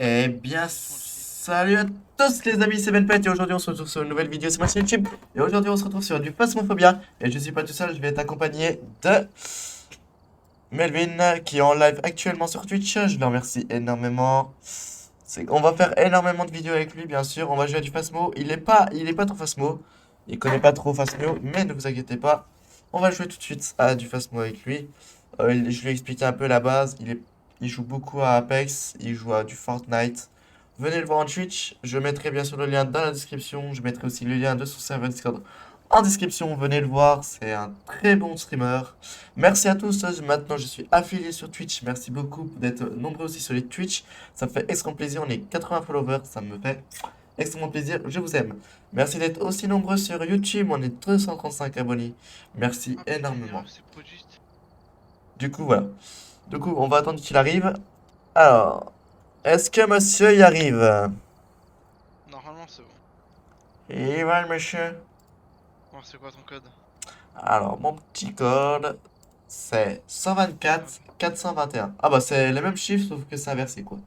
Eh bien, salut à tous les amis, c'est BenPet et aujourd'hui on se retrouve sur une nouvelle vidéo sur ma chaîne YouTube. Et aujourd'hui on se retrouve sur du Phasmophobia. Et je suis pas tout seul, je vais être accompagné de Melvin qui est en live actuellement sur Twitch. Je le remercie énormément. On va faire énormément de vidéos avec lui, bien sûr. On va jouer à du Phasmo. Il est pas trop Phasmo. Il connaît pas trop Phasmo, mais ne vous inquiétez pas. On va jouer tout de suite à du Phasmo avec lui. Je lui ai expliqué un peu la base. Il joue beaucoup à Apex. Il joue à du Fortnite. Venez le voir en Twitch. Je mettrai bien sûr le lien dans la description. Je mettrai aussi le lien de son serveur Discord en description. Venez le voir. C'est un très bon streamer. Merci à tous. Maintenant, je suis affilié sur Twitch. Merci beaucoup d'être nombreux aussi sur les Twitch. Ça me fait extrêmement plaisir. On est 80 followers. Ça me fait extrêmement plaisir. Je vous aime. Merci d'être aussi nombreux sur YouTube. On est 235 abonnés. Merci énormément. Du coup, voilà. Du coup, on va attendre qu'il arrive. Alors, est-ce que monsieur y arrive? Normalement c'est bon. Et voilà, monsieur. Bon, c'est quoi ton code? Alors, mon petit code, c'est 124 421. Ah bah, c'est les mêmes chiffres, sauf que c'est inversé, quoi.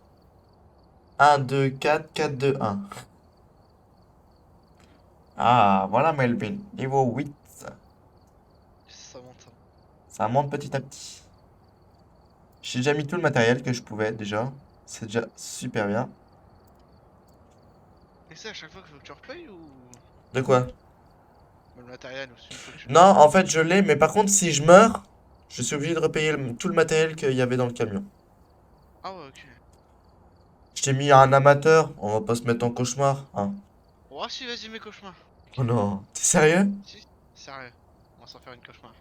1, 2, 4, 4, 2, 1. Ah, voilà Melvin, niveau 8. Ça monte. Ça monte petit à petit. J'ai déjà mis tout le matériel que je pouvais, déjà. C'est déjà super bien. Et c'est à chaque fois qu'il faut que tu repayes ou De quoi? le matériel aussi une fois que tu Non, l'as? en fait, je l'ai, mais par contre, si je meurs, je suis obligé de repayer tout le matériel qu'il y avait dans le camion. Ah ouais, ok. Je t'ai mis un amateur, on va pas se mettre en cauchemar, hein. Oh si, vas-y, mes cauchemars. Oh non, t'es sérieux? Si, sérieux. On va s'en faire une cauchemar.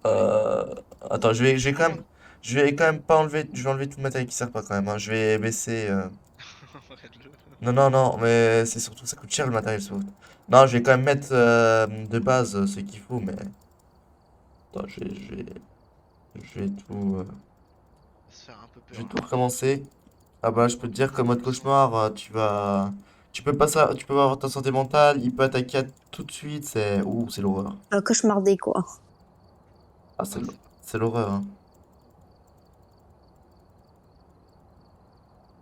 Euh... Attends, je vais quand même, Commande. je vais quand même pas enlever, je vais enlever tout le matériel qui sert pas quand même, hein. Je vais baisser. Arrête-le. Non, non, non, mais c'est surtout ça coûte cher le matériel surtout. Non, je vais quand même mettre de base ce qu'il faut, mais attends, je vais tout, On va se faire un peu je vais peur tout là. recommencer. Ah bah, je peux te dire que mode cauchemar, tu peux pas ça, tu peux pas avoir ta santé mentale, il peut attaquer tout de suite, c'est l'horreur. Cauchemardé, quoi. Ah, Ouais, c'est vrai. c'est l'horreur, hein.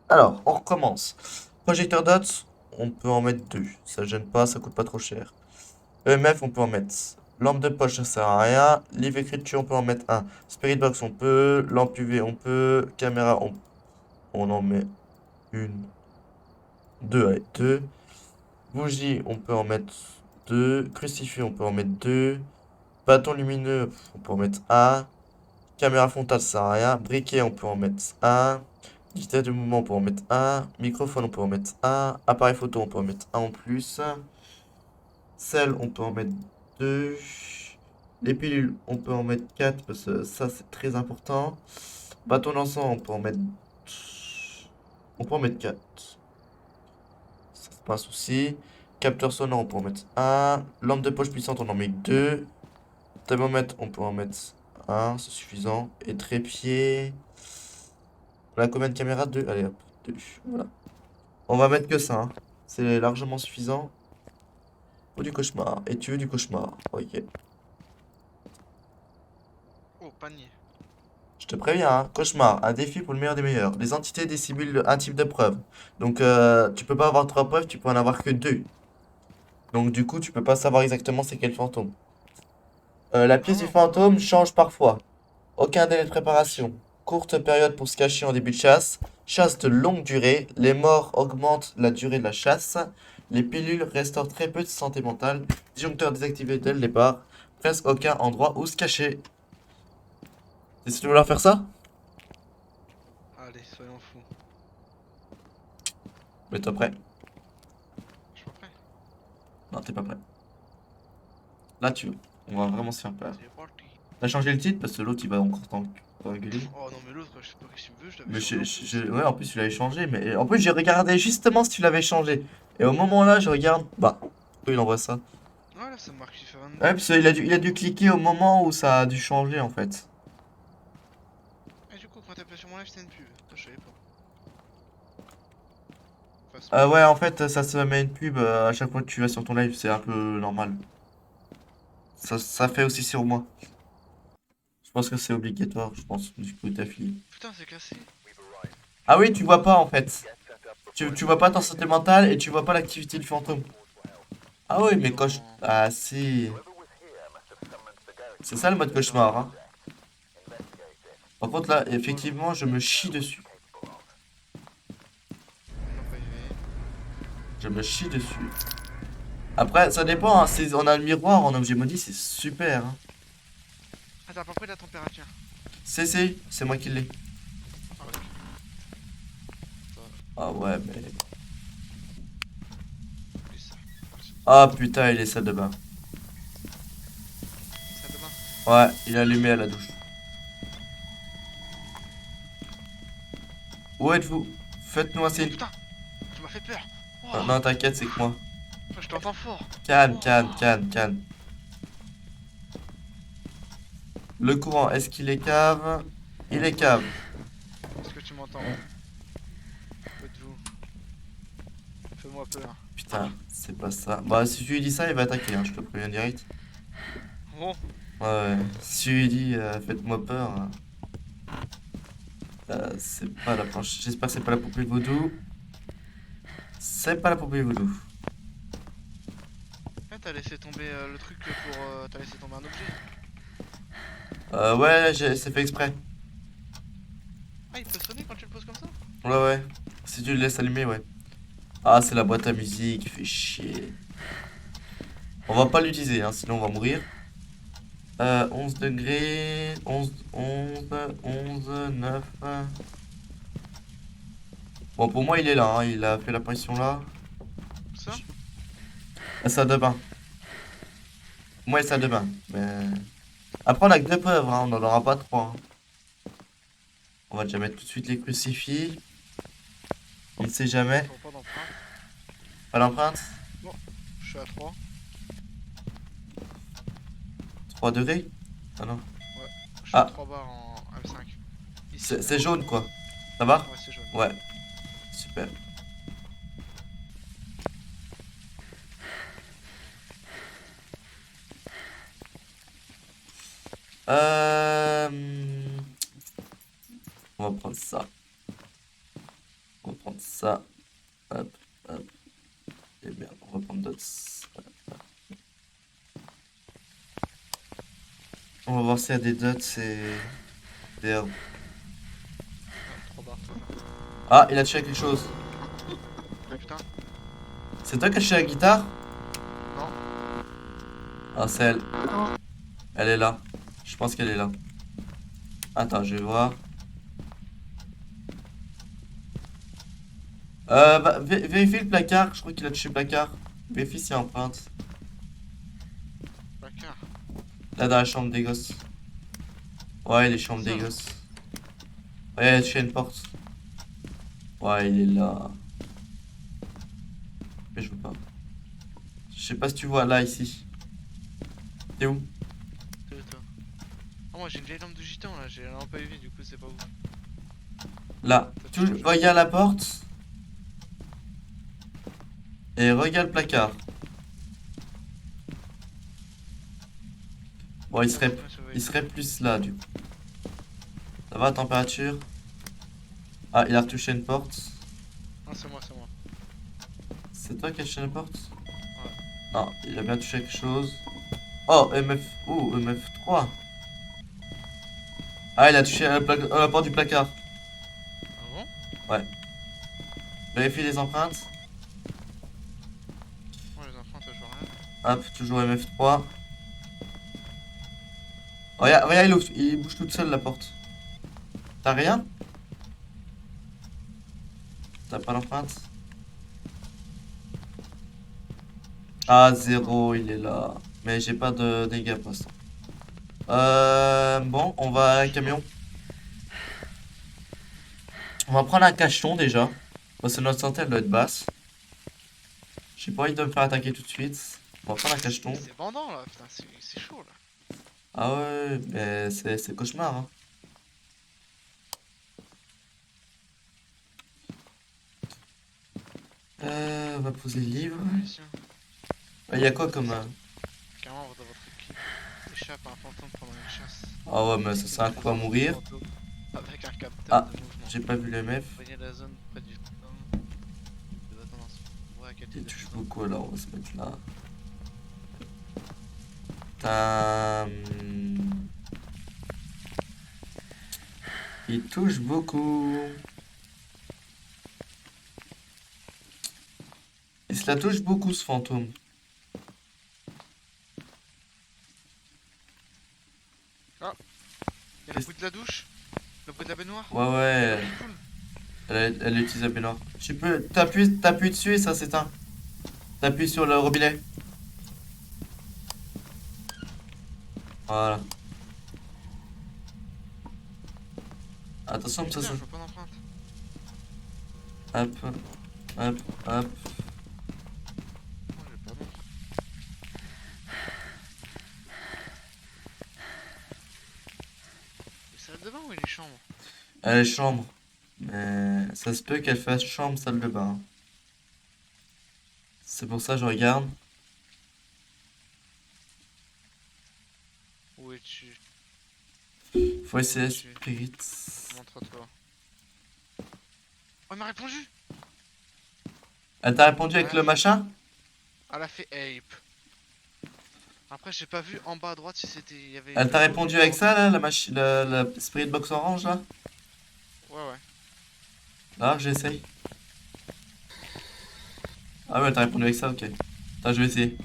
Alors, on recommence. Projecteur dots, on peut en mettre deux. Ça gêne pas, ça coûte pas trop cher. EMF, on peut en mettre. Lampe de poche, ça sert à rien. Livre écriture, on peut en mettre un. Spirit box, on peut. Lampe UV, on peut. Caméra, on en met une. Deux, allez, deux. Bougie, on peut en mettre deux. Crucifix, on peut en mettre deux. Bâton lumineux, on peut en mettre un. Caméra frontale, ça sert à rien. Briquet, on peut en mettre un. Guitare de mouvement, on peut en mettre un. Microphone, on peut en mettre un. Appareil photo, on peut en mettre un en plus. Sel, on peut en mettre deux. Les pilules, on peut en mettre 4 parce que ça c'est très important. Bâton d'encens, on peut en mettre 4. Ça c'est pas un souci. Capteur sonore, on peut en mettre un. Lampe de poche puissante, on en met 2. Thermomètre, on peut en mettre un, c'est suffisant. Et trépied. La combien de caméras? 2. Allez hop, 2. Voilà. On va mettre que ça, hein. C'est largement suffisant. Pour du cauchemar. Et tu veux du cauchemar? Ok. Oh, panier. Je te préviens, hein, cauchemar, un défi pour le meilleur des meilleurs. Les entités dissimulent un type de preuve. Donc, tu peux pas avoir 3 preuves, tu peux en avoir que 2. Donc, du coup, tu peux pas savoir exactement c'est quel fantôme. La pièce du fantôme change parfois. Aucun délai de préparation. Courte période pour se cacher en début de chasse. Chasse de longue durée. Les morts augmentent la durée de la chasse. Les pilules restaurent très peu de santé mentale. Disjoncteur désactivé dès le départ. Presque aucun endroit où se cacher. Et si tu veux leur faire ça? Allez, soyons fous. Mets-toi prêt. Je suis pas prêt. Non, t'es pas prêt. Là, on va vraiment se faire peur. C'est parti. T'as changé le titre parce que l'autre il va encore t'engueuler. Oh non, mais l'autre, je sais pas qu'est-ce qu'il me veut, je l'avais Mais changé en plus. ouais, en plus tu l'avais changé. Mais en plus, j'ai regardé justement si tu l'avais changé. Et au moment là, je regarde. Bah, pourquoi il envoie ça? Ouais, là, ça me marque FIFA 22. Ouais, parce qu'il il a dû cliquer au moment où ça a dû changer en fait. Et du coup, quand t'appuies sur mon live, c'était une pub. Ça, je savais pas. Phasmo. Ouais, en fait, ça se met une pub à chaque fois que tu vas sur ton live, c'est un peu normal. Ça fait aussi sur moi. Je pense que c'est obligatoire, je pense, du coup, ta fille. Putain, c'est cassé. Ah oui, tu vois pas en fait. Tu vois pas ton santé mentale et tu vois pas l'activité du fantôme. Ah oui, mais coche. Non. Ah si. C'est ça le mode cauchemar, hein. Par contre, là, effectivement, je me chie dessus. On va pas y arriver. Je me chie dessus. Après, ça dépend, hein. Si on a le miroir en objet maudit, c'est super, hein. Ah, t'as pas pris la température. C'est moi qui l'ai. Ah, ouais. Ah ouais, mais. Plus ça. Ah putain, il est salle de bain. Salle de bain. Ouais, il est allumé à la douche. Où êtes-vous? Faites-nous un Oh signe. putain, tu m'as fait peur. Oh, Non, non, t'inquiète, c'est que moi. je t'entends fort. Calme, Oh. calme, calme, calme. Le courant, est-ce qu'il est cave? Il est cave. Est-ce que tu m'entends? Faites-vous. Fais-moi peur. Putain, c'est pas ça. Bah, si tu lui dis ça, il va attaquer, hein, je te préviens direct. Bon, Ouais, ouais. Si tu lui dis faites-moi peur, c'est pas la planche. J'espère que c'est pas la poupée vaudou. C'est pas la poupée vaudou. ah, t'as laissé tomber le truc pour. T'as laissé tomber un objet. Ouais, c'est fait exprès. Ah, il peut sonner quand tu le poses comme ça? Ouais, ouais. Si tu le laisses allumer, ouais. Ah, c'est la boîte à musique, fait chier. On va pas l'utiliser, hein, sinon on va mourir. 11 degrés, 11, 9. Bon, pour moi, il est là, hein, il a fait l'apparition là. Ça? La salle de bain. Pour moi, la salle de bain. Mais... Après, on a que deux preuves, hein, on n'en aura pas trois, hein. On va déjà mettre tout de suite les crucifix. On ne sait jamais. Je vois pas d'empreinte. Pas l'empreinte. Bon, je suis à 3. 3 degrés. Ah non. Je suis Ah. à 3 barres en M5. Ici. C'est jaune, quoi. Ça va? Ouais, c'est jaune. Ouais. Super. Euh... On va prendre ça. On va prendre ça. Hop, hop. Et bien, on va prendre d'autres. On va voir s'il y a des dots et des herbes. Ah, 3 barres. Ah, il a touché à quelque chose. Ah putain. C'est toi qui as touché la guitare? Non. Ah, c'est elle. Elle est là. Je pense qu'elle est là. Attends, je vais voir. Bah, vérifie le placard. Je crois qu'il a touché le placard. Vérifie s'il y a empreinte. Placard. Là, dans la chambre des gosses. Ouais, les chambres des gosses. Ouais, il a touché une porte. Ouais, il est là. Mais je veux pas. Je sais pas si tu vois là, ici. T'es où? C'est toi. Oh, moi j'ai une vieille lampe de gitan là, j'ai la lampe à UV, du coup c'est pas ouf. Là. Regarde la porte. Et regarde le placard. Bon, il serait plus là, du coup. Ça va, température? Ah, il a retouché une porte. Non, c'est moi, c'est moi. C'est toi qui as touché la porte? Ouais. Non, il a bien touché quelque chose. Oh, MF... Ouh, MF3. Ah, il a touché à la porte du placard. Ah bon? Ouais. Vérifie les empreintes. Moi les empreintes, je vois rien. Hop, toujours MF3. Regarde, regarde, il bouge toute seule la porte. T'as rien? T'as pas l'empreinte? Ah, 0, il est là. Mais j'ai pas de dégâts pour l'instant. Bon, on va à un camion. On va prendre un cacheton déjà. Parce que notre santé elle doit être basse. J'ai pas envie de me faire attaquer tout de suite. On va prendre un cacheton. C'est bandant là, putain, c'est chaud là. Ah ouais, mais c'est cauchemar, hein. On va poser le livre. Munitions. Il y a quoi comme... Qu'un membre de votre équipe échappe à un fantôme pendant une chasse. Ah ouais, mais ça sert à quoi à mourir? Fantôme avec un capteur Ah, de mouvement. j'ai pas vu le MF. Voyez la zone près du fantôme. De votre tendance. Ouais, Il touche beaucoup, alors on va se mettre là. Tam. Il touche beaucoup. Il se la touche beaucoup, ce fantôme. Il y a le bruit de la douche. Le bruit de la baignoire. Ouais, ouais. Cool. Elle utilise la baignoire. Tu peux... T'appuies dessus et ça s'éteint. T'appuies sur le robinet. Voilà. Attention, ça Putain, se... je vois pas d'empreinte. Hop, hop, hop. Non, j'ai pas d'empreinte. Les salles de bain ou les chambres? Elle est chambre. Mais ça se peut qu'elle fasse chambre, salle de bain. C'est pour ça que je regarde. Où es-tu? Faut essayer Spirit. Montre-toi. Oh, il m'a répondu! Elle t'a répondu avec le machin? Elle a fait Ape. Après, j'ai pas vu en bas à droite si c'était. Il y avait. Elle t'a répondu avec ça là, la machine, la Spirit Box orange là? Ouais, ouais. Là, j'essaye. Ah ouais, elle t'a répondu avec ça, ok. Attends, je vais essayer.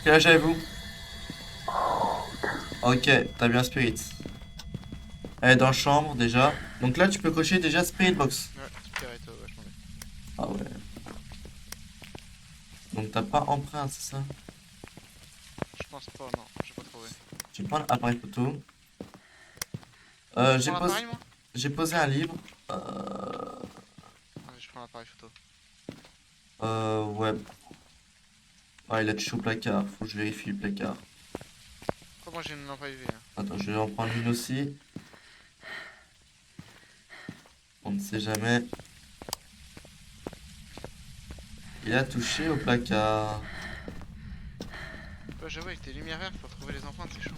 Quel âge avez-vous? Ok, t'as bien Spirit. Elle est dans la chambre déjà. Donc là, tu peux cocher déjà Spirit Box. Ouais, Spirito, vachement bien. Ah ouais. Donc t'as pas empreinte, c'est ça? Je pense pas, non, j'ai pas trouvé. Je vais prendre l'appareil photo. Je prends l'appareil, moi? J'ai posé un livre. Vas-y, je prends l'appareil photo. Ouais. Ah, il a touché au placard. Faut que je vérifie le placard. Après, moi j'ai une lampe à UV. Hein. Attends, je vais en prendre une aussi. On ne sait jamais. Il a touché au placard. Ouais, j'avoue, avec tes lumières vertes pour trouver les empreintes, c'est chaud.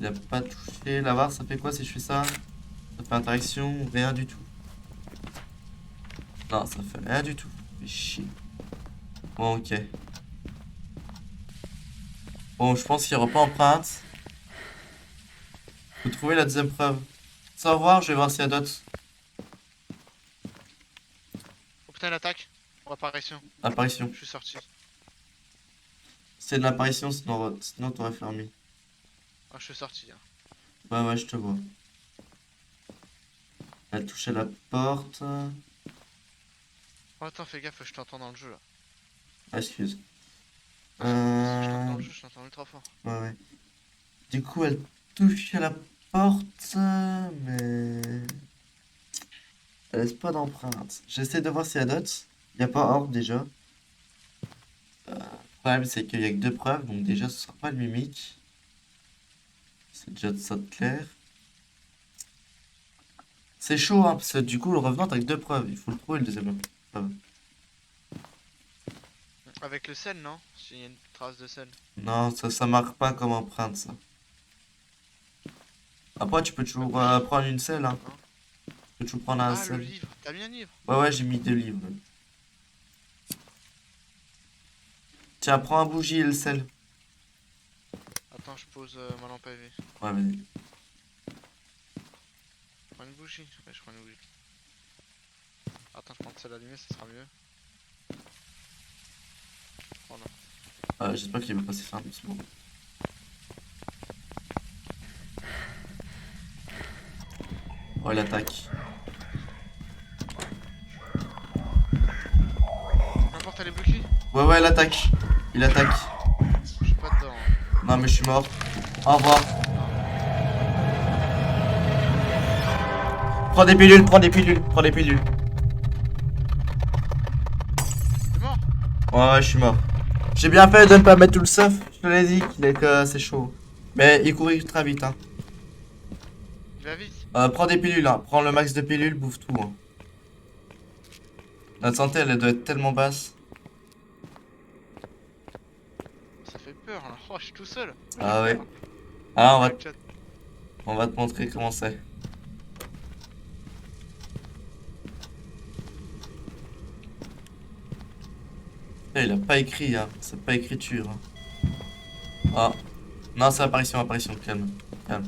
Il a pas touché. La barre, ça fait quoi si je fais ça? Ça fait interaction, rien du tout. Non, ça fait rien du tout. Fait chier. Bon, ok. Bon, je pense qu'il n'y aura pas empreinte. Faut trouver la deuxième preuve. Sans voir, je vais voir s'il y a d'autres. Oh putain, l'attaque. Ou apparition. Apparition. Je suis sorti. C'est de l'apparition, sinon t'aurais fermé. Ah, je suis sorti. Hein. Ouais, ouais, je te vois. Elle touchait la porte. Oh, attends, fais gaffe, je t'entends dans le jeu là. Ah, excuse. Si je t'entends dans Euh... le jeu, je t'entends ultra fort. Ouais, ouais. Du coup, elle touche à la porte, mais... Elle laisse pas d'empreinte. J'essaie de voir s'il y a d'autres. Il n'y a pas orbe déjà. Le problème, c'est qu'il y a que deux preuves, donc déjà, ce sera pas le mimique. C'est déjà de ça de clair. C'est chaud, hein, parce que du coup, le revenant, t'as que deux preuves. Il faut le trouver, le deuxième preuve. Avec le sel, non? S'il y a une trace de sel. Non, ça marque pas comme empreinte, ça. Après, tu peux toujours prendre une selle, hein. Non. Tu peux toujours prendre un Ah, le selle. livre. T'as mis un livre? Ouais, ouais, j'ai mis deux livres. Tiens, prends un bougie et le sel. Attends, je pose ma lampe à UV. Ouais, vas-y. Je prends une bougie. Ouais, je prends une bougie. Attends, je prends celle allumée, ça sera mieux. Voilà. J'espère qu'il va passer ça doucement. Oh, il attaque. N'importe, elle est bloquée. Ouais, ouais, il attaque. Il attaque. Je suis pas dedans. Hein. Non, mais je suis mort. Au revoir. Prends des pilules, prends des pilules, prends des pilules. T'es mort? Ouais, ouais, je suis mort. J'ai bien fait de ne pas mettre tout le stuff. Je te l'ai dit qu'il est que c'est chaud. Mais il courait très vite, hein. Il va vite. Prends des pilules, hein. Prends le max de pilules, bouffe tout, hein. Notre santé, elle doit être tellement basse. Ça fait peur là. Oh, je suis tout seul. J'ai Ah ouais. peur. Ah, Dans le chat. on va te montrer comment c'est. Eh, il a pas écrit, hein. C'est pas écriture. Hein. Ah. Non, c'est apparition, apparition. Calme. Calme.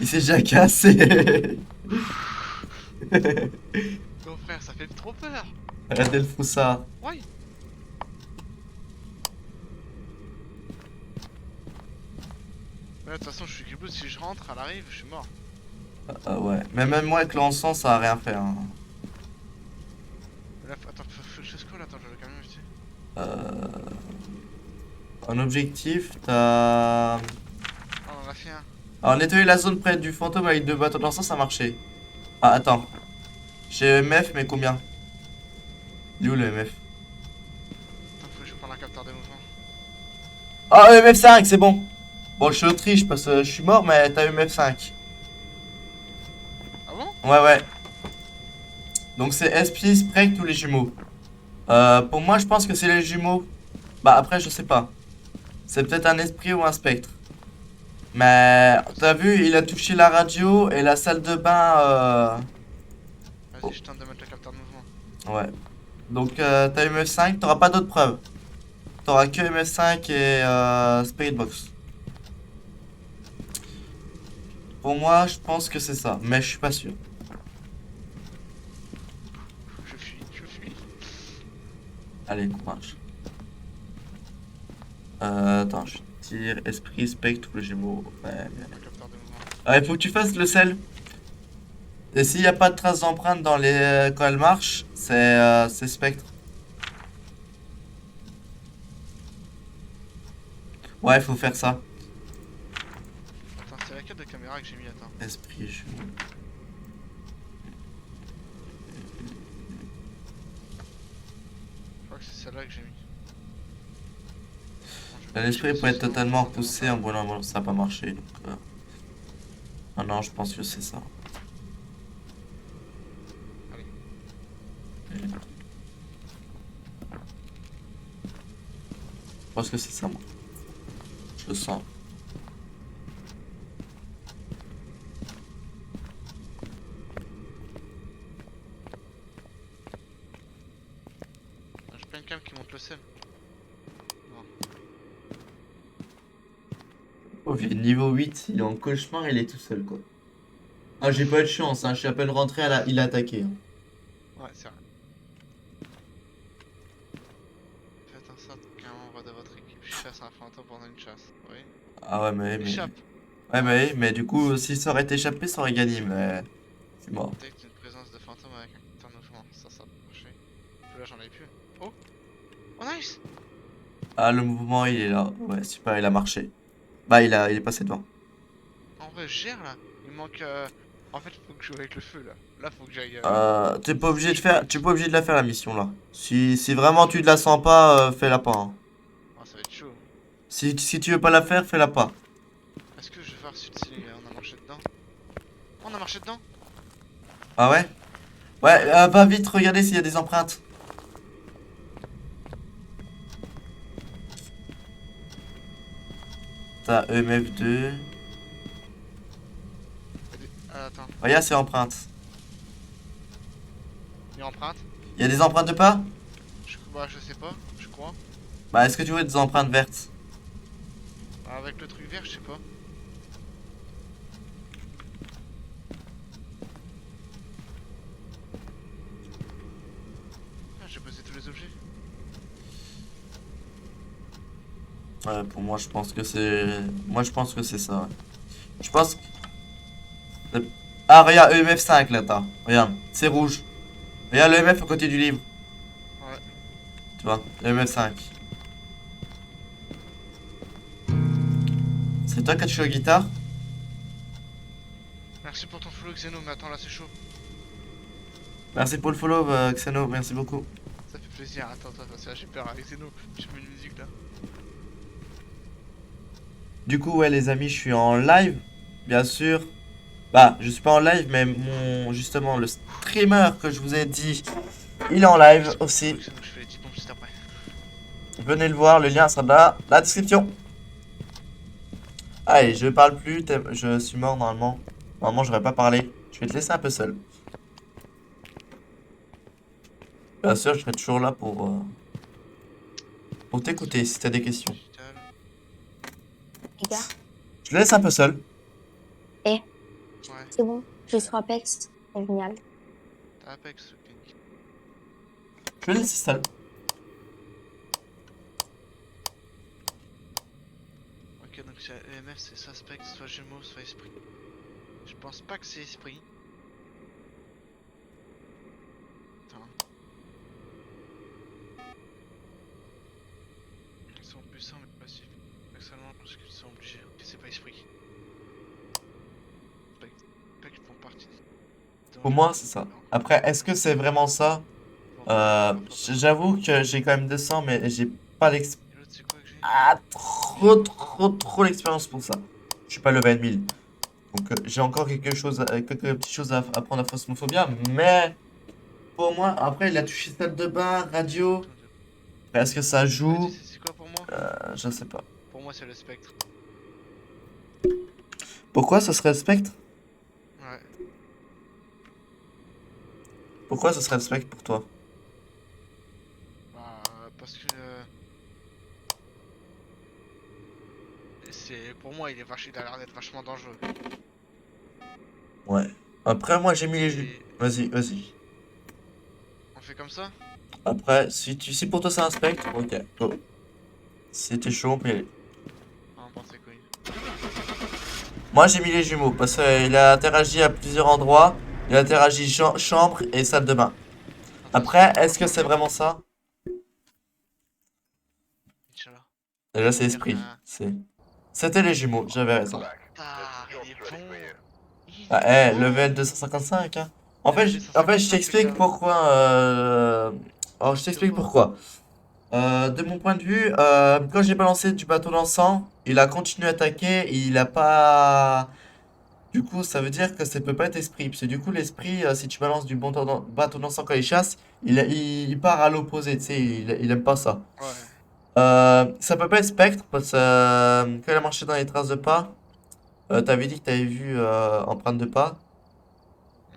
Il s'est déjà cassé. Non, frère, ça fait trop peur. Regardez le froussard. Ouais. Ouais, de toute façon, je suis Gribouille. Si je rentre, elle arrive, je suis mort. Ah ouais. Mais même moi avec l'encens, ça va rien faire. Hein. Mais là, attends, faut que je scroll. Attends, je vais le camion ici. En objectif, t'as. Oh, on en a fait un. Alors, nettoyer la zone près du fantôme avec 2 bâtons d'encens, ça a marché. Ah, attends. J'ai MF, mais combien? Il est où le MF? Attends, faut que je prenne un capteur de mouvement. Ah, EMF5, c'est bon. Bon, je suis Autriche parce que je suis mort, mais t'as EMF5. Ah bon? Ouais, ouais. Donc c'est SP, Spectre ou les jumeaux. Pour moi, je pense que c'est les jumeaux. Bah, après, je sais pas. C'est peut-être un esprit ou un spectre. Mais t'as vu, il a touché la radio et la salle de bain. Vas-y, Oh, je tente de mettre le capteur de mouvement. ouais. Donc t'as EMF5, t'auras pas d'autres preuves. T'auras que EMF5 et Spirit Box. Pour moi, je pense que c'est ça, mais je suis pas sûr. Je fuis, je fuis. Allez, courage. Attends, je tire esprit, spectre ou le gémeaux. Ouais, Un capteur de mouvement. il faut que tu fasses le sel. Et s'il n'y a pas de traces d'empreinte dans les quand elle marche, c'est spectre. Ouais, il faut faire ça. Attends, c'est laquelle de caméra que j'ai mis? Attends. Esprit, jumeaux. Je crois que c'est celle-là que j'ai mis. Bon, je vais L'esprit vérifier peut être sinon, totalement ça repoussé démonte en brûlant, bon, ça n'a pas marché. Donc, ah non, je pense que c'est ça. Allez. Je pense que c'est ça, moi. Je le sens. Ah, j'ai pas une cam qui monte le sel. Non. Oh, il est niveau 8, il est en cauchemar, il est tout seul, quoi. Ah, j'ai pas eu de chance, hein. Je suis à peine rentré, il a attaqué. Hein. Ouais, c'est vrai. Faites en sorte qu'un membre de votre équipe chasse un fantôme pendant une chasse. Oui. Ah ouais, mais... Échappe. Ouais, mais du coup, si ça aurait été échappé, ça aurait gagné, mais... C'est mort. Détecte une présence de fantôme avec un capteur de mouvement. Ça a marché. Là, j'en ai plus. Oh! Oh, nice! Ah, le mouvement, il est là. Ouais, super, il a marché. Bah, il est passé devant. En vrai, je gère là. Il manque. En fait, faut que je joue avec le feu là. Là, faut que j'aille. T'es pas obligé de Je peux. faire... Tu es pas obligé de la faire, la mission, là. Si vraiment tu ne la sens pas, fais-la pas. Hein. Oh, ça va être chaud. Si tu veux pas la faire, fais-la pas. Est-ce que je vais voir si on a marché dedans? On a marché dedans? Ah ouais? Ouais, va vite regarder s'il y a des empreintes. T'as EMF2. Attends. Regarde ces empreintes. Il empreinte? Il y a des empreintes de pas? Bah, je sais pas. Je crois. Bah, est-ce que tu vois des empreintes vertes? Bah, avec le truc vert, je sais pas. Ah, j'ai posé tous les objets. Ouais, pour moi, je pense que c'est... Moi, je pense que c'est ça. Ouais. Je pense que... Ah, regarde, EMF5, là, t'as. Regarde, c'est rouge. Regarde le EMF à côté du livre. Ouais. Tu vois, EMF5. C'est toi qui as touché la guitare? Merci pour ton follow, Xeno, mais attends, là, c'est chaud. Merci pour le follow, Xeno, merci beaucoup. Ça fait plaisir. Attends, parce que là, j'ai peur avec Xeno. J'ai mis une musique là. Du coup, ouais, les amis, je suis en live, bien sûr. Bah, je suis pas en live, mais justement, le streamer que je vous ai dit, il est en live aussi. Donc je fais les 10 pompes juste après. Venez le voir, le lien sera dans la description. Allez, je parle plus, je suis mort normalement. Normalement, j'aurais pas parlé. Je vais te laisser un peu seul. Bien sûr, je serai toujours là pour t'écouter si t'as des questions. Digital. Les gars, Je te laisse un peu seul. eh, Ouais, c'est bon, je suis sur Apex, c'est génial. t'as Apex, ok. Je vais le laisser seul. Ok, donc c'est EMF, c'est soit Spectre, soit Gémeaux, soit Esprit. Je pense pas que c'est Esprit. Attends. Ils sont puissants mais passifs. Personnellement, je pense qu'ils sont obligés. Ok, c'est pas Esprit. Spectre font partie des... Pour moi, c'est ça. Après, est-ce que c'est vraiment ça? J'avoue que j'ai quand même 200, mais j'ai pas l'expérience. Et l'autre, c'est quoi que j'ai? Ah, trop l'expérience pour ça. Je suis pas level 1000. Donc j'ai encore quelques petites choses à apprendre à Phasmophobia. Mais pour moi, après il a touché salle de bain, radio. Est-ce que ça Ouais, joue? c'est quoi pour moi? Je sais pas. Pour moi, c'est le Spectre. Pourquoi ce serait le spectre? Ouais. Pourquoi ce serait le spectre pour toi? Bah, parce que... c'est... Pour moi, il a l'air d'être vachement dangereux. Ouais. Après moi j'ai mis les jus. Et... Vas-y. On fait comme ça? Après, si pour toi c'est un spectre, ok, go. Si t'es chaud, on peut y aller. Ah, on pense ses couilles. Moi j'ai mis les jumeaux parce qu'il a interagi à plusieurs endroits. Il a interagi chambre et salle de bain. Après, est-ce que c'est vraiment ça? Inch'Allah. Déjà c'est esprit. C'était les jumeaux, j'avais raison. Ah, il est bon. Ah, Il est level bon. 255, hein. En fait, Level je 255, les t'explique gars. pourquoi. Oh, je t'explique pourquoi. De mon point de vue, quand j'ai balancé du bateau d'encens, il a continué à attaquer, il a pas. Du coup, ça veut dire que ça peut pas être esprit. Parce que du coup, l'esprit, si tu balances du bateau d'encens quand il chasse, il part à l'opposé, tu sais, il aime pas ça. Ouais. Ça peut pas être spectre, parce que quand il a marché dans les traces de pas, t'avais dit que t'avais vu empreinte de pas.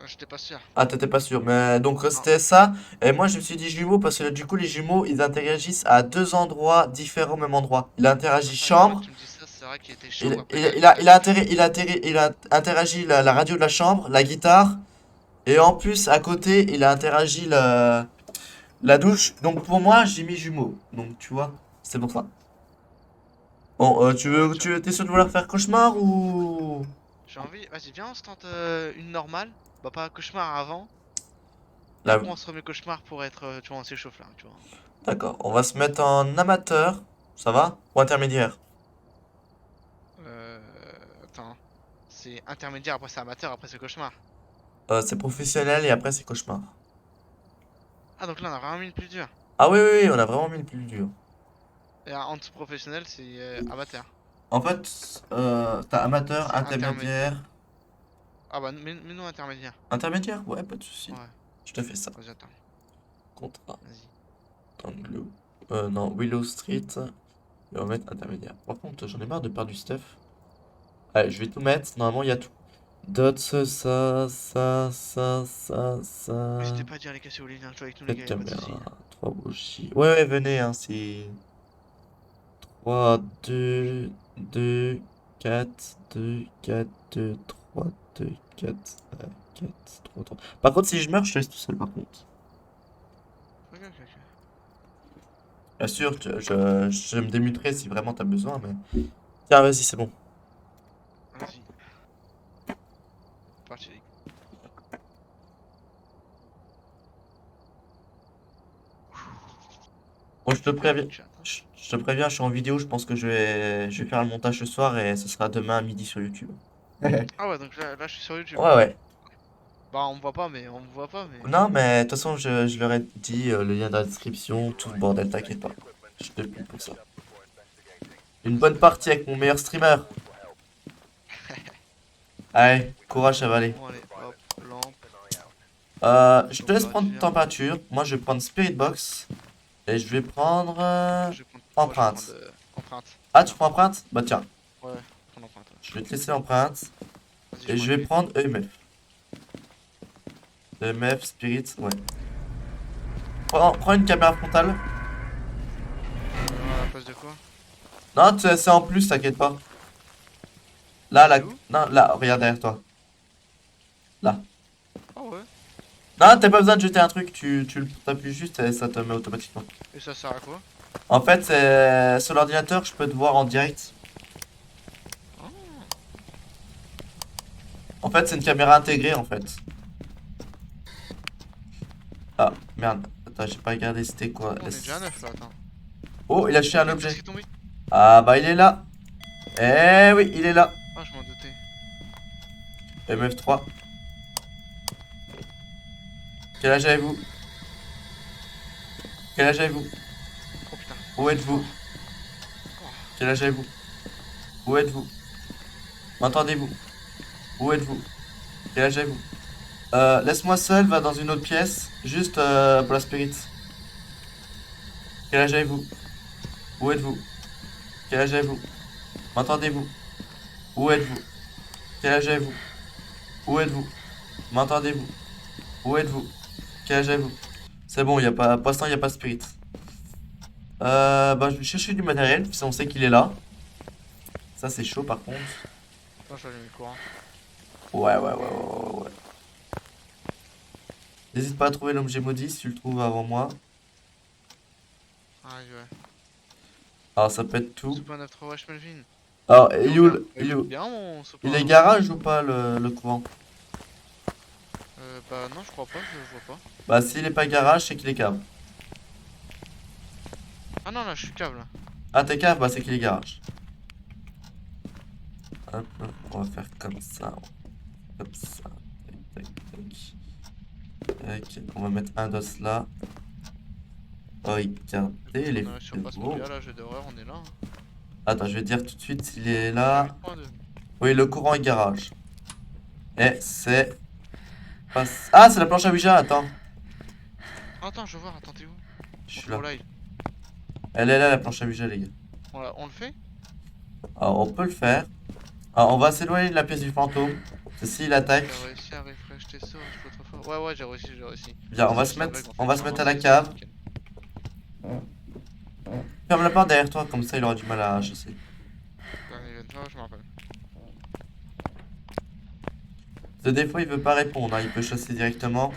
J'étais pas sûr. Ah, t'étais pas sûr, mais donc Non. c'était ça. Et moi, je me suis dit jumeaux parce que du coup, les jumeaux, ils interagissent à deux endroits différents au même endroit. Il a interagi C'est vrai que maintenant que chambre, tu me dis ça, c'est vrai qu'il était il, chambre. Après, il, il a, il a interagi la radio de la chambre, la guitare, et en plus, à côté, il a interagi la douche. Donc pour moi, j'ai mis jumeaux. Donc tu vois, c'est pour ça. Bon, Ouais, tu vois. t'es sûr de vouloir faire cauchemar ou... J'ai envie. Vas-y, viens, on se tente une normale. Bah, pas cauchemar avant. Et Là, après, on se remet cauchemar pour être. Tu vois, on s'échauffe là, tu vois. d'accord, on va se mettre en amateur, ça va? Ou intermédiaire? Attends. C'est intermédiaire, après c'est amateur, après c'est cauchemar. C'est professionnel et après c'est cauchemar. Ah, donc là, on a vraiment mis le plus dur. Ah oui, on a vraiment mis le plus dur. Et en dessous professionnel, c'est amateur. En fait, t'as amateur, C'est intermédiaire. intermédiaire. Ah, bah, mets-nous intermédiaire. Intermédiaire? Ouais, pas de souci. Ouais, Je te fais ça. vas-y, attends. Contrat. Vas-y. Anglo. Non, Willow Street. Et on va mettre intermédiaire. Par contre, j'en ai marre de perdre du stuff. Allez, je vais tout mettre. Normalement, il y a tout. Dots, ça. N'hésitez pas à dire les casser au lit, viens jouer avec nous, les Cette gars, y'a pas de soucis. caméra. 3 bougies. Ouais, venez, hein, c'est. 3, 2, 4, 3, 2, 4, 4, 3, 3. Par contre, si je meurs, je te laisse tout seul, par contre. Ok. Bien sûr, je me démuterai si vraiment t'as besoin, mais... Tiens, vas-y, c'est bon. Vas-y. Parti, les gars. Bon, je te préviens. Chat, hein. Je te préviens, je suis en vidéo, je pense que je vais faire le montage ce soir et ce sera demain à midi sur YouTube. Ah ouais, donc là, je suis sur YouTube. Ouais. Bah, on me voit pas, mais on me voit pas, mais. Non, mais de toute façon, je leur ai dit le lien dans la description, tout le bordel, t'inquiète pas. Je te le prie pour ça. Une bonne partie avec mon meilleur streamer. Allez, courage, ça va aller. Bon, allez, hop, lampe. Je te laisse prendre température. Moi, je vais prendre Spirit Box. Et je vais prendre Je vais prendre, moi, je vais empreinte. prendre, empreinte. Ah, tu prends empreinte? Bah tiens, Ouais, prends l'empreinte. Ouais. je vais te laisser l'empreinte. Vas-y, Et je prends vais une prendre EMF. EMF, Spirit, ouais. Prends une caméra frontale. à la place de quoi? Non, c'est en plus, t'inquiète pas. Là, là, C'est où? non, là, regarde derrière toi. Là. Ah ouais. Non, t'as pas besoin de jeter un truc, tu t'appuies juste et ça te met automatiquement. Et ça sert à quoi? En fait, c'est sur l'ordinateur, je peux te voir en direct. Ah. En fait, c'est une caméra intégrée en fait. Ah, merde. Attends, j'ai pas regardé c'était quoi. On est déjà à 9 là, attends. Oh, il a jeté un Qu'est-ce objet. qui est tombé? Ah bah il est là. Eh oui, il est là. Ah, je m'en doutais. MF3. Quel âge avez-vous? Quel âge avez-vous? Oh putain. Où êtes-vous? Quel âge avez-vous? Où êtes-vous? M'entendez-vous? Où êtes-vous? Quel âge avez-vous? Laisse-moi seul, va dans une autre pièce. Juste pour la spirit. Quel âge avez-vous? Où êtes-vous? Quel âge avez-vous? M'entendez-vous? Où êtes-vous? Quel âge avez-vous? Où êtes-vous? M'entendez-vous? Où êtes-vous? Quel âge avez-vous? C'est bon, y a pas, pour l'instant, il n'y a pas de spirit. Bah, je vais chercher du matériel, si on sait qu'il est là. Ça, c'est chaud par contre. Attends, je vais allumer le courant. Ouais. N'hésite pas à trouver l'objet maudit si tu le trouves avant moi. Ah ouais. Alors, ça peut être tout. Sopin 9.3 Wesh Melvin. Alors, Il est il est où bien, il est où bien mon Sopin. Il est garage ou pas le courant? Bah non, je crois pas, je vois pas. Bah, s'il est pas garage, c'est qu'il est cave. Ah non, là, je suis câble. Ah, t'es cave, bah, c'est qu'il est garage. Hop, on va faire comme ça. Comme ça. Tac, tac. Tac. On va mettre un dos là. Regardez les On est sur frérots. Phasmophobia, là, jeu d'horreur, on est là. Attends, je vais dire tout de suite s'il est là. 8.2. Oui, le courant est garage. Et c'est... Ah, c'est la planche à Ouija, attends. Attends, je veux voir, attends, t'es où? Je suis Montre-moi là. live. Elle est là, la planche à Ouija, les gars. On le fait? Alors, on peut le faire. Alors, on va s'éloigner de la pièce du fantôme. S'il attaque. J'ai réussi à refresh tes sorts, je suis pas trop fort. Ouais, j'ai réussi. Bien, on va se mettre, on va se mettre à la cave. Ferme la porte derrière toi, comme ça il aura du mal à chasser. Je me rappelle. Des fois, il veut pas répondre, hein, il peut chasser directement.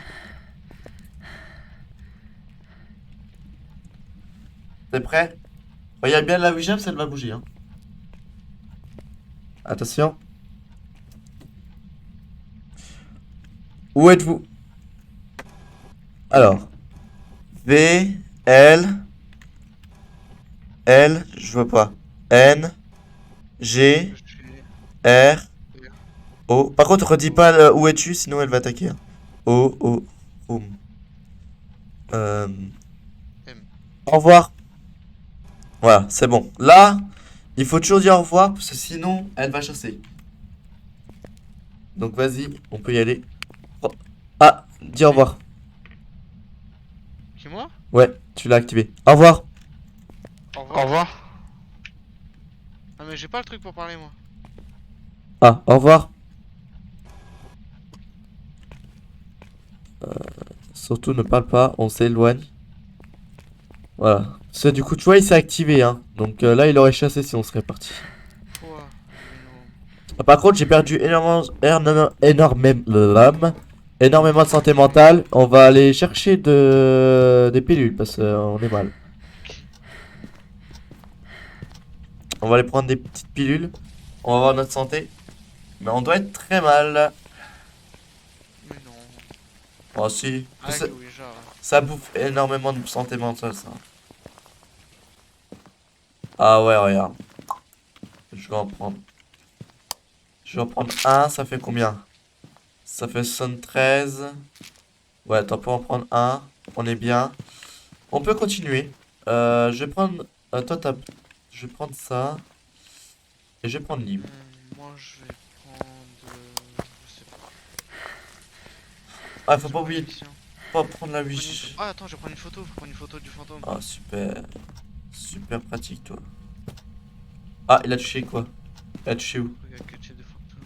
T'es prêt? Regarde bien la Ouija, parce qu'elle va bouger. Hein. Attention. Où êtes-vous? Alors. V, L, je vois pas. N, G, Je suis... R, O. Par contre, redis pas où es-tu, sinon elle va attaquer. Hein. O, Oum. M. Au revoir. Voilà, c'est bon. Là, il faut toujours dire au revoir, parce que sinon, elle va chasser. Donc vas-y, on peut y aller. Oh. Ah, dis au revoir. Qui, moi? Ouais, tu l'as activé. Au revoir. Au revoir. Ah, mais j'ai pas le truc pour parler, moi. Ah, au revoir. Surtout ne parle pas, on s'éloigne. Voilà. Ça, du coup, tu vois, il s'est activé, hein. Donc là, il aurait chassé si on serait parti. Quoi? Ah, par contre, j'ai perdu énormément de santé mentale. On va aller chercher des pilules parce qu'on est mal. On va aller prendre des petites pilules. On va voir notre santé. Mais on doit être très mal. Mais non. Oh si. Avec Ça, le Ouija, là. ça bouffe énormément de santé mentale, ça. Ah ouais, regarde. Je vais en prendre. Je vais en prendre un, ça fait combien? Ça fait 73. Ouais, attends, on peut en prendre un. On est bien. On peut continuer. Je vais prendre... toi, je vais prendre ça. Et je vais prendre Nîmes. Moi, je vais prendre... Ah, faut C'est pas quoi oublier, l'addiction? pas prendre la Prenez une wish. Ah, attends, je vais prendre une photo. Faut prendre une photo du fantôme. Ah, super. Super pratique, toi. Ah, il a touché quoi? Il a touché où? Regarde quel type de fantôme.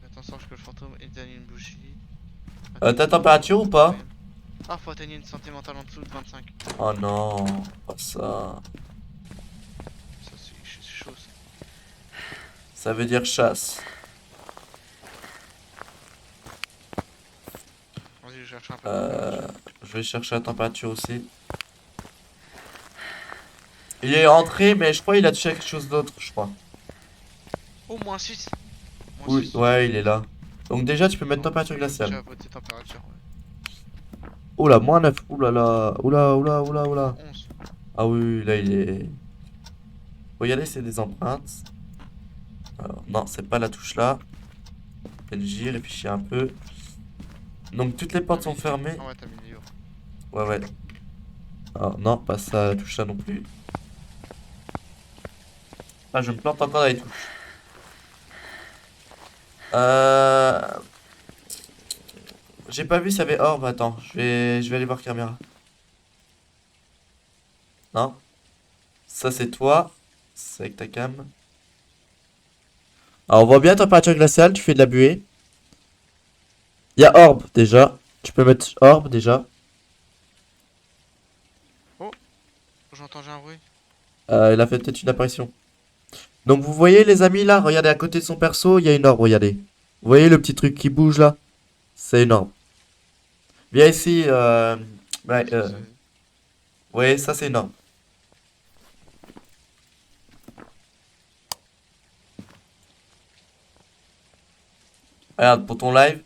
Attends, sache que le fantôme éteigne une bougie. Ta Atteigne température ou pas? moyenne. Ah, faut atteindre une santé mentale en dessous de 25. Oh non, pas ça. Ça, c'est chaud ça. Ça veut dire chasse. Vas-y, je cherche un peu de température. Je vais chercher la température aussi. Il est entré, mais je crois qu'il a touché à quelque chose d'autre, je crois. Oh, -6. Oui, -6. ouais, il est là. Donc déjà, tu peux mettre Attends, température glaciale. j'ai voté température, ouais. Oula, -9. Oula là. Oula, oula, oula, oula. -11. Ah oui, là, il est... Regardez, c'est des empreintes. Alors, non, c'est pas la touche là. NJ, réfléchis un peu. Donc, toutes les portes sont fermées. Ah ouais, t'as mis les jours. Ouais, ouais. Alors, non, pas ça, la touche là non plus. Ah, je me plante encore dans les touches. Euh... J'ai pas vu s'il y avait orbe. Attends, je vais aller voir caméra. Non. Ça, c'est toi. C'est avec ta cam. Alors, on voit bien température glaciale. Tu fais de la buée. Il y a orbe déjà. Tu peux mettre orbe déjà. J'entends, j'ai un bruit. Il a fait peut-être une apparition. Donc, vous voyez, les amis, là. Regardez à côté de son perso. Il y a une orbe. Regardez. Vous voyez le petit truc qui bouge là? C'est une orbe. Viens ici. Ouais, Qu'est-ce que c'est? ouais, ça, c'est une orbe. Regarde, pour ton live.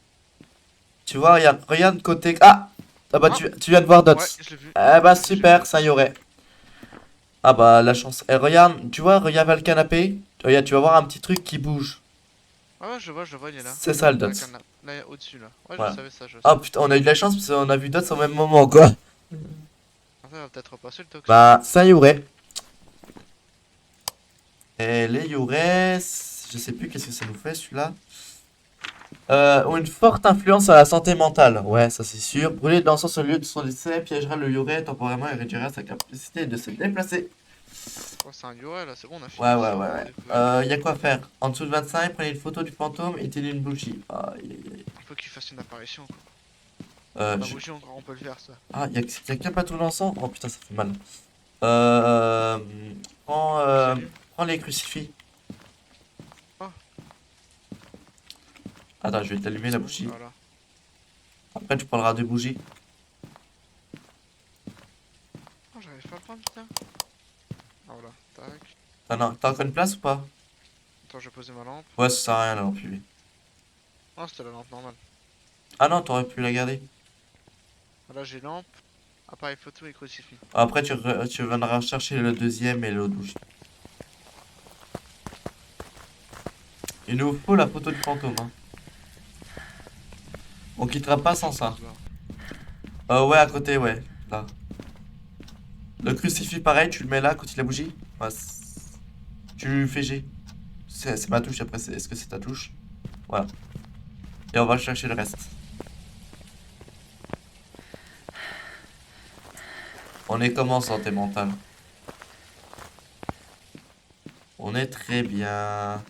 Tu vois, regarde côté. Ah! Ah bah, Ah, tu viens de voir Dots. ouais, je l'ai vu. Eh bah, Je l'ai super, vu. ça y aurait. Ah bah, la chance. Et regarde, tu vois, regarde vers le canapé. Regarde, tu vas voir un petit truc qui bouge. Ah ouais, je le vois, il est là. C'est ça le Dots. Là, au-dessus, là. Ouais, je Voilà. savais ça, je Ah savais. putain, on a eu de la chance parce qu'on a vu Dots au même moment, quoi. Ah, ça va peut-être repasser le tox. Bah, ça y aurait. Et les Yores, je sais plus qu'est-ce que ça nous fait celui-là. Ont une forte influence sur la santé mentale. Ouais, ça c'est sûr. Brûler de l'encens sur le lieu de son décès piégera le Yore temporairement et réduira sa capacité de se déplacer. Oh, c'est un URL là, c'est bon, on a fini. Ouais, ouais, c'est ouais, bon, ouais. découvert. Y a quoi faire? En dessous de 25, prenez une photo du fantôme et éteignez une bougie. Aïe, aïe, aïe. Il faut qu'il fasse une apparition, quoi. Euh, La je- bougie, on peut le faire, ça. Ah, y a qu'un pas tout l'encens? Oh putain, ça fait mal. Euh... Prends, euh... Salut. Prends les crucifix. Oh. Attends, je vais t'allumer la bougie. Voilà. Après, tu prendras deux bougies. Oh, j'arrive pas à le prendre, putain. Ah, voilà, tac. T'as encore une place ou pas? Attends, je vais poser ma lampe. Ouais, ça sert à rien la lampe UV. Oh, c'était la lampe normale. Ah non, t'aurais pu la garder. Là, j'ai lampe, appareil photo et crucifix. Après, tu viendras chercher le deuxième et l'autre bougie. Il nous faut la photo du fantôme, hein. On quittera pas sans ça. Ouais, à côté, ouais. Là. Le crucifix, pareil, tu le mets là, à côté de la bougie. Ouais, tu fais G. C'est ma touche après, est-ce que c'est ta touche? Voilà. Et on va chercher le reste. On est comment en santé mentale? On est très bien.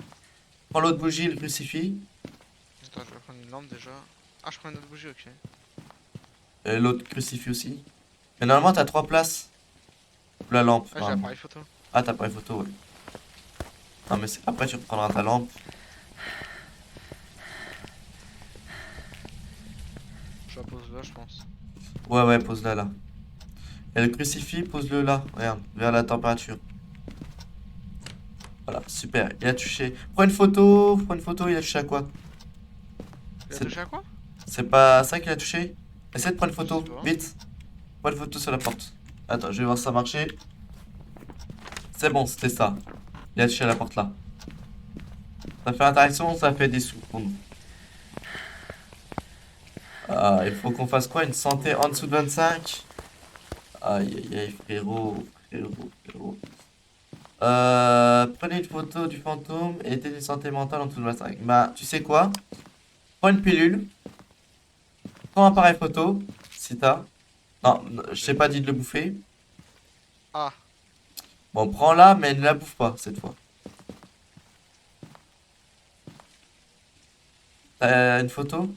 Prends l'autre bougie, le crucifix. Attends, je vais prendre une lampe déjà. Ah, je prends une autre bougie, ok. Et l'autre crucifix aussi. Mais normalement, t'as trois places. Ou la lampe, Ah, j'ai normalement. l'appareil photo. Ah, t'as pas les photos, ouais. Non, mais après, tu reprendras ta lampe. Je la pose là, je pense. Ouais, ouais, pose-la là. Et le crucifix, pose-le là. Regarde, vers la température. Voilà, super. Il a touché. Prends une photo. Prends une photo, il a touché à quoi? Il a C'est touché à quoi? c'est pas ça qu'il a touché? Essaie de prendre une Je photo. sais pas. Vite. Prends une photo sur la porte. Attends, je vais voir si ça marchait. C'est bon, c'était ça. Il a touché à la porte là. Ça fait interaction, ça fait des sous pour nous. Ah, il faut qu'on fasse quoi? Une santé en dessous de 25? Aïe aïe aïe, frérot, frérot, frérot. Prenez une photo du fantôme et éteignez une santé mentale en dessous de 25. Bah, tu sais quoi? Prends une pilule. Prends un appareil photo, si t'as. Non, je t'ai pas dit de le bouffer. Ah, Bon, prends-la, mais ne la bouffe pas cette fois. T'as une photo?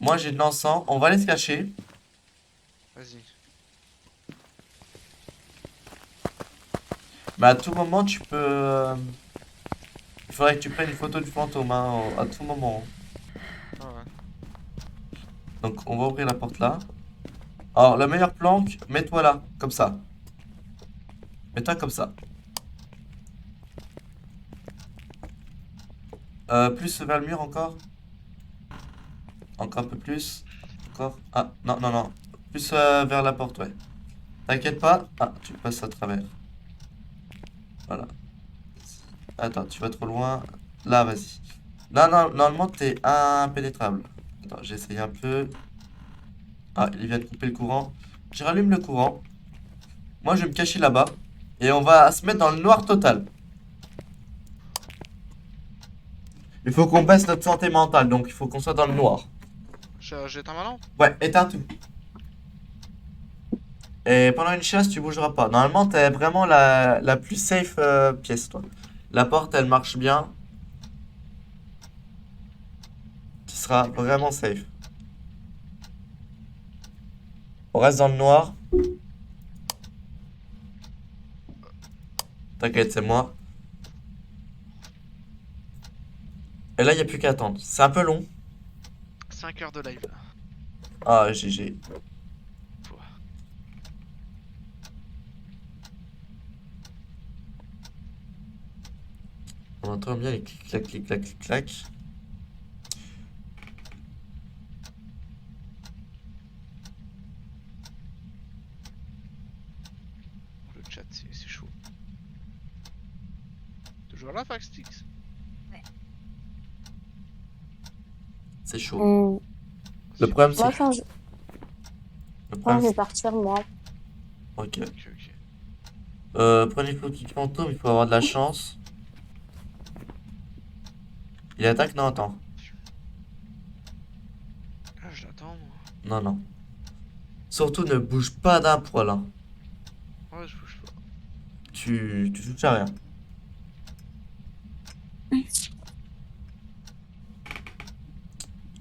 Moi j'ai de l'encens, on va aller se cacher. vas-y. Mais à tout moment tu peux... Il faudrait que tu prennes une photo du fantôme, hein, à tout moment. Ah ouais. Donc on va ouvrir la porte là. Alors la meilleure planque, mets-toi là, comme ça. Mets-toi comme ça. Plus vers le mur encore. Encore un peu plus. Encore. Ah, non, non, non. Plus vers la porte, ouais. T'inquiète pas. Ah, tu passes à travers. Voilà. Attends, tu vas trop loin. Là, vas-y. Non, non, normalement, t'es impénétrable. Attends, j'essaye un peu. Ah, il vient de couper le courant. Je rallume le courant. Moi, je vais me cacher là-bas. Et on va se mettre dans le noir total. Il faut qu'on baisse notre santé mentale, donc il faut qu'on soit dans le noir. J'éteins ma lampe? Ouais, éteins tout. Et pendant une chasse, tu bougeras pas. Normalement, t'es vraiment la plus safe pièce, toi. La porte, elle marche bien. Tu seras vraiment safe. On reste dans le noir. T'inquiète, c'est moi. Et là, il n'y a plus qu'à attendre. C'est un peu long. 5 heures de live. Ah, GG. Pouah. On entend bien les clic-clac, clic-clac, clic-clac. Le chat, c'est chaud. Toujours là, Faxtix? C'est chaud. Hum, Le problème, c'est Moi, que... quand je, Le quand problème, je vais c'est... partir, moi. Ok. Ok, ok. Prenez le kick fantôme, il faut avoir de la chance. Il attaque? Non, attends. Ah, je l'attends, moi. Non, non. Surtout, ne bouge pas d'un poil, hein. Ouais, je bouge pas. Tu touches à rien.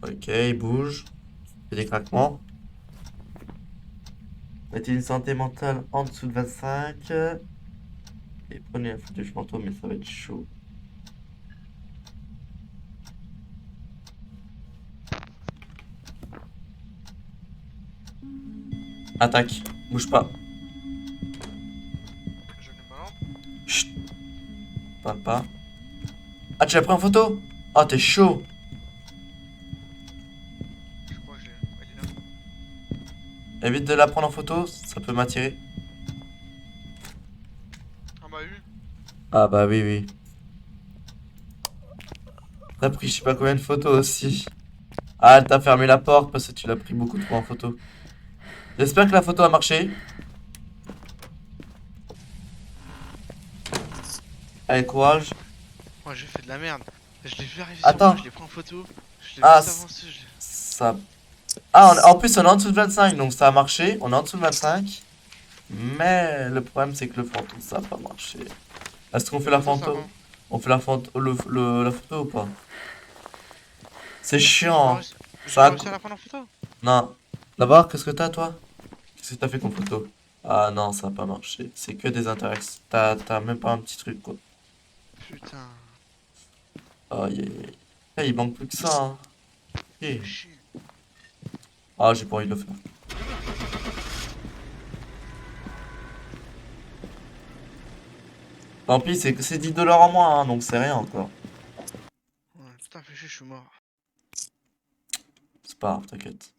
Ok, il bouge. Il fait des craquements. Mettez une santé mentale en dessous de 25. Et prenez la photo du fantôme, mais ça va être chaud. Attaque. Bouge pas. J'allume ma lampe. Chut. Parle pas. Ah, tu l'as pris en photo? Oh, t'es chaud. Je crois que j'ai. Ouais, il est là. Évite de la prendre en photo, ça peut m'attirer. Ah, bah, eu. Ah bah oui, oui. T'as pris je sais pas combien de photos aussi. Ah, elle t'a fermé la porte parce que tu l'as pris beaucoup trop en photo. J'espère que la photo a marché. Allez, courage. Moi, j'ai fait de la merde. Je l'ai vu arriver sur Attends. moi, je l'ai pris en photo. Je l'ai Ah, vu s'avancer. ça... Ah, en plus, on est en dessous de 25, donc ça a marché. On est en dessous de 25. Mais le problème, c'est que le fantôme, ça a pas marché. Est-ce qu'on fait la Attends, ça photo? va. On fait la photo, la photo ou pas? C'est J'ai pas chiant, hein. réussi. J'ai Ça pas a... réussi à la prendre en photo. Non. D'abord, qu'est-ce que t'as, toi? Qu'est-ce que t'as fait comme photo? Ah non, ça a pas marché. C'est que des interactions. T'as même pas un petit truc, quoi. Putain. Aïe, aïe, aïe. Eh, il manque plus que ça, hein. Ok. Chier. Ah, j'ai pas envie de le faire. Tant pis, c'est que c'est 10 $ en moins, hein, donc c'est rien encore. Ouais, putain, fais chier, je suis mort. C'est pas grave, t'inquiète.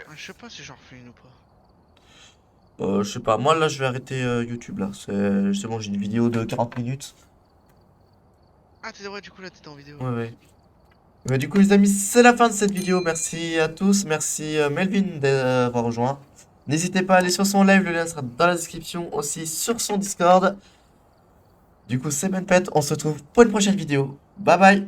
Ouais, je sais pas si j'en refais une ou pas. Je sais pas. Moi, là, je vais arrêter YouTube, là. C'est bon, j'ai une vidéo de 40 minutes. Ah, t'es vrai, du coup, là, t'étais en vidéo. Ouais, ouais. Bah, du coup, les amis, c'est la fin de cette vidéo. Merci à tous. Merci Melvin d'avoir rejoint. N'hésitez pas à aller sur son live. Le lien sera dans la description. Aussi sur son Discord. Du coup, c'est Ben Pet. On se retrouve pour une prochaine vidéo. Bye bye.